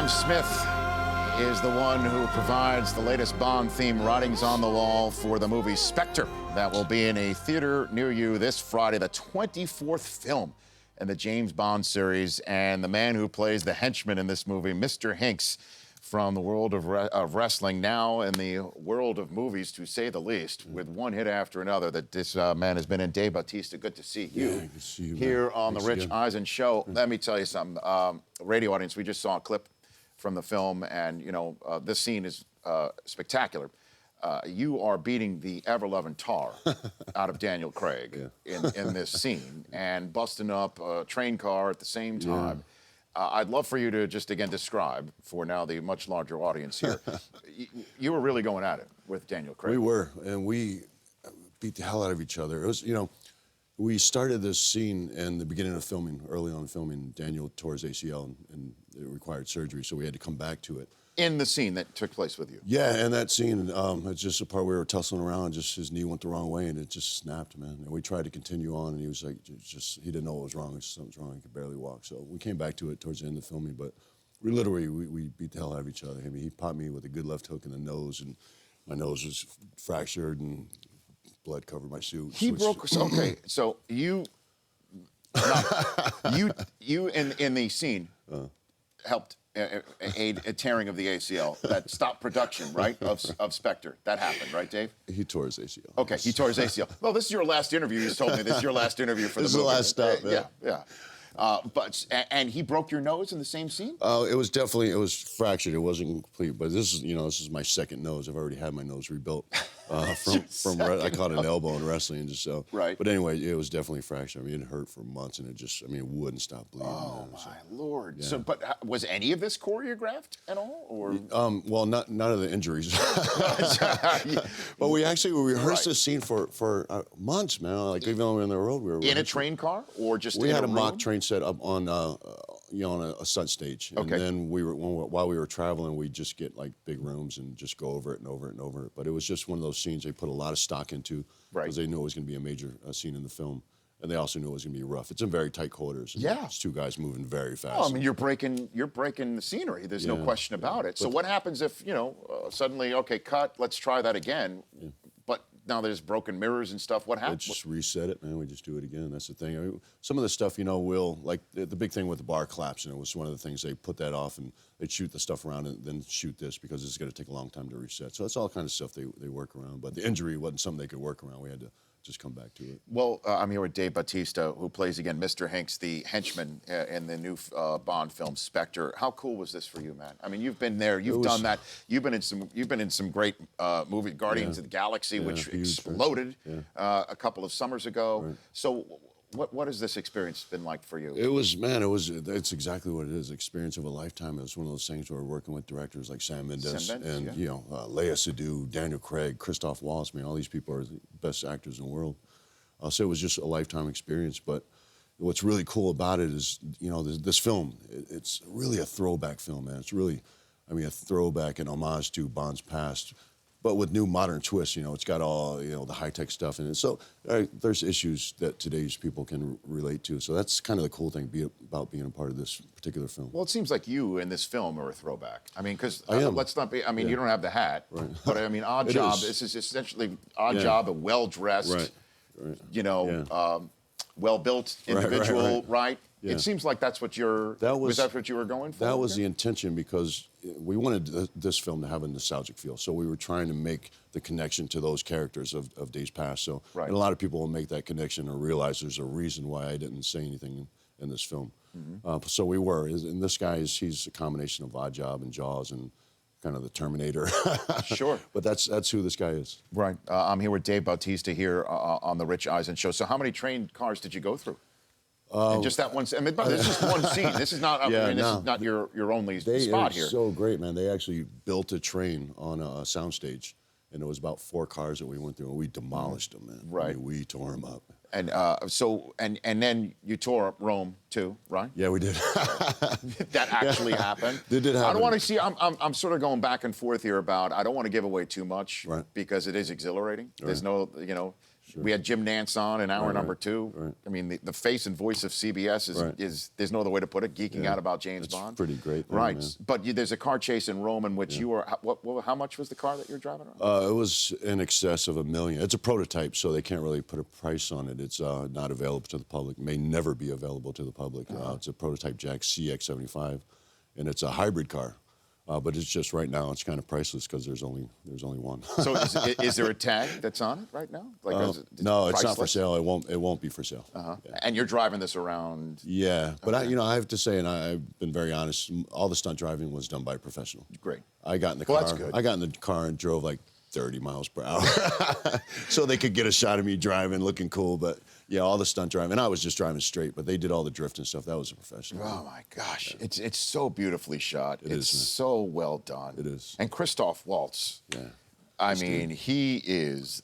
Kevin Smith is the one who provides the latest Bond theme writings on the wall for the movie Spectre that will be in a theater near you this Friday, the 24th film in the James Bond series. And the man who plays the henchman in this movie, Mr. Hinks, from the world of wrestling, now in the world of movies, to say the least, with one hit after another that this man has been in. Dave Bautista, good to see you, good to see you here man. on Thanks the Rich again. Eisen Show. Let me tell you something. Radio audience, we just saw a clip from the film, and you know this scene is spectacular. You are beating the ever-loving tar out of Daniel Craig in this scene, and busting up a train car at the same time. I'd love for you to just again describe, for now the much larger audience here, you were really going at it with Daniel Craig. We were, and we beat the hell out of each other. It was, you know, we started this scene in the beginning of filming, early on filming. Daniel tore his ACL and it required surgery, so we had to come back to it. In the scene that took place with you? Yeah, and that scene, it's just a part where we were tussling around, just his knee went the wrong way and it just snapped, man. And we tried to continue on and he was like, he didn't know what was wrong, something's wrong, he could barely walk. So we came back to it towards the end of filming, but we literally, we beat the hell out of each other. I mean, he popped me with a good left hook in the nose and my nose was fractured and blood covered my suit. He broke, okay, so you in the scene helped aid a tearing of the ACL that stopped production, right, of Spectre. That happened, right, Dave? He tore his ACL. Okay, he tore his ACL. Well, this is your last interview. You told me this is your last interview for the movie. This is the last stop, yeah. And he broke your nose in the same scene? It was fractured. It wasn't complete, but this is my second nose. I've already had my nose rebuilt from I caught an elbow in wrestling, and just so. Right. But anyway, it was definitely fractured. I mean, it hurt for months, and it wouldn't stop bleeding. Oh my Lord! Yeah. So, but was any of this choreographed at all, or? Well, none of the injuries. But we rehearsed this scene for months, man. Like even when we were on the road, we were in a train car, or just we in had a a mock room? train set up on on a stunt stage, and then while we were traveling, we'd just get like big rooms and just go over it and over it and over it. But it was just one of those scenes they put a lot of stock into because they knew it was going to be a major scene in the film, and they also knew it was going to be rough. It's in very tight quarters. It's two guys moving very fast. Oh, I mean, you're breaking the scenery. There's no question about it. So what happens if suddenly, okay, cut, let's try that again, but now there's broken mirrors and stuff. What happens? Just reset it, man. We just do it again. That's the thing. I mean, some of the stuff, we'll, like the big thing with the bar collapsing, it was one of the things they put that off and they'd shoot the stuff around and then shoot this because it's going to take a long time to reset. So that's all kind of stuff they work around. But the injury wasn't something they could work around. We had to just come back to it. Well, I'm here with Dave Bautista, who plays, again, Mr. Hinks, the henchman in the new Bond film, Spectre. How cool was this for you, man? I mean, you've been there, you've done that. You've been in some great movies, Guardians of the Galaxy, which exploded a couple of summers ago. Right. So what has this experience been like for you? It's exactly what it is, experience of a lifetime. It was one of those things where we're working with directors like Sam Mendes and Léa Seydoux, Daniel Craig, Christoph Waltz. I mean, all these people are the best actors in the world. So it was just a lifetime experience. But what's really cool about it is, this film, it's really a throwback film, man. It's really, a throwback and homage to Bond's past, but with new modern twists. It's got all, the high-tech stuff in it. So there's issues that today's people can relate to. So that's kind of the cool thing about being a part of this particular film. Well, it seems like you in this film are a throwback. I mean, because let's not be, you don't have the hat, but I mean, Odd Job, this is essentially Odd Job, a well-dressed, well-built individual, right? Yeah. It seems like that's what was that what you were going for? That was the intention, because we wanted this film to have a nostalgic feel. So we were trying to make the connection to those characters of days past. So and a lot of people will make that connection or realize there's a reason why I didn't say anything in this film. So we were. And this guy, he's a combination of Odd Job and Jaws and kind of the Terminator. Sure. But that's who this guy is. Right. I'm here with Dave Bautista here on the Rich Eisen Show. So how many train cars did you go through? And just that one. I mean, but this is just one scene. This is not. This is not your only spot here. So great, man. They actually built a train on a soundstage, and it was about 4 cars that we went through, and we demolished them, man. Right. I mean, we tore them up. And and then you tore up Rome too, right? Yeah, we did. That actually happened. It did happen. I don't want to see. I'm sort of going back and forth here about. I don't want to give away too much, because it is exhilarating. There's no, We had Jim Nance on in hour number 2. Right. I mean, the face and voice of CBS is there's no other way to put it, geeking out about James Bond. Pretty great. Right. Man. But there's a car chase in Rome in which you were, how much was the car that you're driving around? It was in excess of $1 million. It's a prototype, so they can't really put a price on it. It's not available to the public, may never be available to the public. It's a prototype Jack CX-75, and it's a hybrid car. But it's just right now it's kind of priceless because there's only one. So is there a tag that's on it right now? Like no, it's not for sale. It won't be for sale. Yeah. And you're driving this around. Yeah, but I have to say, and I've been very honest, all the stunt driving was done by a professional. Great. I got in the car. That's good. I got in the car and drove like 30 miles per hour, so they could get a shot of me driving, looking cool. But yeah, all the stunt driving, and I was just driving straight. But they did all the drift and stuff. That was a professional. Oh my gosh, it's so beautifully shot. It's is, so well done. It is. And Christoph Waltz. Yeah. I mean, he's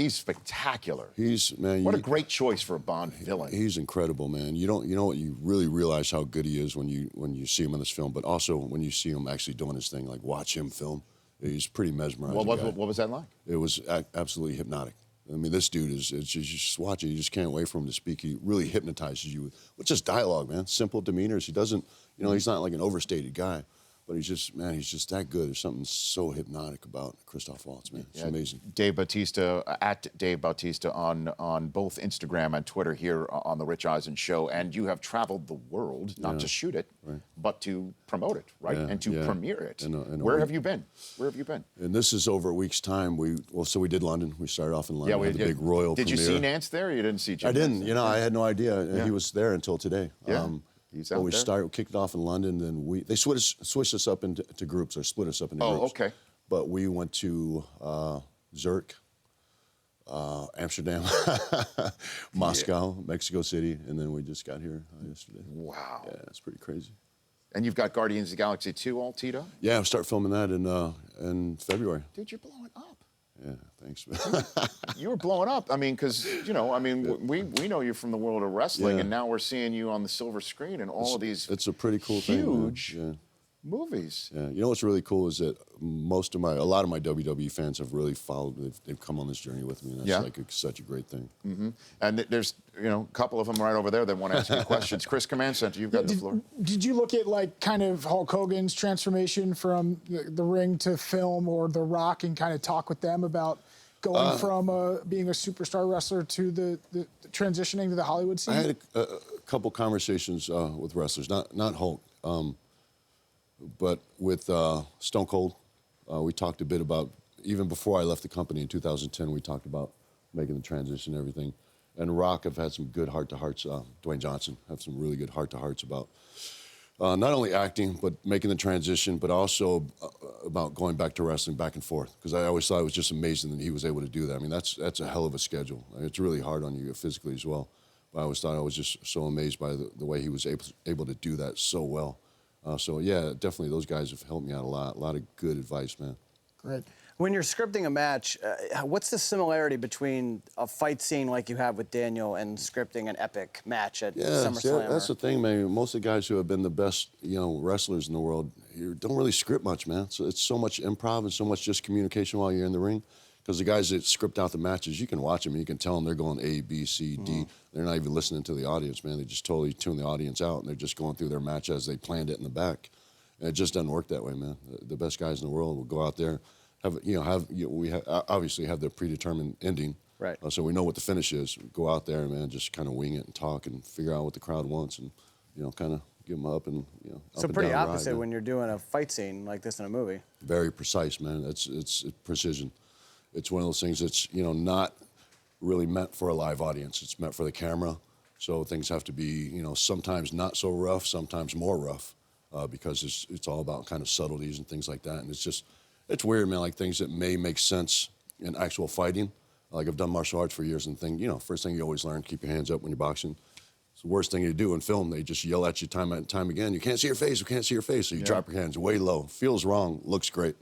spectacular. What a great choice for a Bond villain. He's incredible, man. You know what? You really realize how good he is when you see him in this film, but also when you see him actually doing his thing, like watch him film. He's pretty mesmerizing. What was that like? It was absolutely hypnotic. I mean, this dude is just watching. You just can't wait for him to speak. He really hypnotizes you with just dialogue, man. Simple demeanors. He doesn't, he's not like an overstated guy. But he's just that good. There's something so hypnotic about Christoph Waltz, man. It's amazing. Dave Bautista, at Dave Bautista on both Instagram and Twitter here on The Rich Eisen Show. And you have traveled the world, not to shoot it, but to promote it, right? And to premiere it. Where have you been? Where have you been? And this is over a week's time. So we did London. We started off in London. We had the big royal premiere. Did you see Nance there or you didn't see Jim? I didn't. I had no idea. He was there until today. Yeah. So we kicked it off in London, then they switched us up into groups, or split us up into groups. Oh, okay. But we went to Zurich, Amsterdam, Moscow, Mexico City, and then we just got here yesterday. Wow. Yeah, it's pretty crazy. And you've got Guardians of the Galaxy 2 all teed up? Yeah, I'll start filming that in February. Dude, you're blowing up. Yeah, thanks, man. You were blowing up. I mean, because, we know you from the world of wrestling, and now we're seeing you on the silver screen and all of these It's a pretty cool huge thing, movies. Yeah, you know what's really cool is that a lot of my WWE fans have really followed. They've come on this journey with me, and that's such a great thing. Mm-hmm. And there's a couple of them right over there that want to ask you questions. Chris, Command Center, you've got the floor. Did you look at kind of Hulk Hogan's transformation from the ring to film, or The Rock, and kind of talk with them about going from being a superstar wrestler to the transitioning to the Hollywood scene? I had a couple conversations with wrestlers, not Hulk. But with Stone Cold, we talked a bit about, even before I left the company in 2010, we talked about making the transition and everything. And Rock, I've had some good heart-to-hearts, Dwayne Johnson, have some really good heart-to-hearts about not only acting, but making the transition, but also about going back to wrestling back and forth. Because I always thought it was just amazing that he was able to do that. I mean, that's a hell of a schedule. I mean, it's really hard on you physically as well. But I always thought I was just so amazed by the way he was able to do that so well. So, yeah, definitely those guys have helped me out a lot of good advice, man. Great. When you're scripting a match, what's the similarity between a fight scene like you have with Daniel and scripting an epic match at SummerSlam? Yeah, that's the thing, man. Most of the guys who have been the best, wrestlers in the world, don't really script much, man. So it's so much improv and so much just communication while you're in the ring. Because the guys that script out the matches, you can watch them and you can tell them they're going A, B, C, D. They're not even listening to the audience, man. They just totally tune the audience out, and they're just going through their match as they planned it in the back. And it just doesn't work that way, man. The best guys in the world will go out there, we obviously have the predetermined ending. Right. So we know what the finish is. Go out there, man, just kind of wing it and talk and figure out what the crowd wants, and kind of give them up and up So and pretty down opposite ride, when you're doing a fight scene like this in a movie. Very precise, man. It's precision. It's one of those things that's, not really meant for a live audience. It's meant for the camera. So things have to be, sometimes not so rough, sometimes more rough, because it's all about kind of subtleties and things like that. And it's weird, man, like things that may make sense in actual fighting. Like I've done martial arts for years and first thing you always learn, keep your hands up when you're boxing. It's the worst thing you do in film. They just yell at you time and time again. You can't see your face, we can't see your face. So you drop your hands way low. Feels wrong, looks great.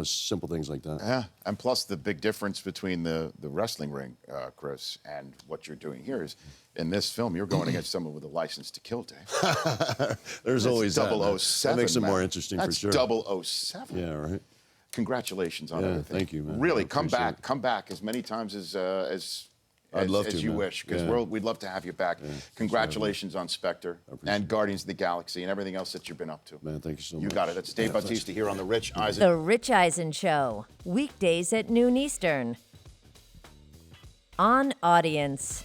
Simple things like that. Yeah, and plus the big difference between the wrestling ring, Chris, and what you're doing here is, in this film, you're going against someone with a license to kill, Dave. There's always that. 007. That makes it man. more interesting That's for sure. 007. Yeah, right. congratulations on everything. Thank you, man. Really, I come appreciate back. it. Come back as many times as I'd love as to, you man. wish, because Yeah. we'd love to have you back. Congratulations on Spectre and Guardians of the Galaxy and everything else that you've been up to. Man, thank you so much. You got it. That's Dave Bautista here on The Rich Eisen. The Rich Eisen Show, weekdays at noon Eastern. On Audience.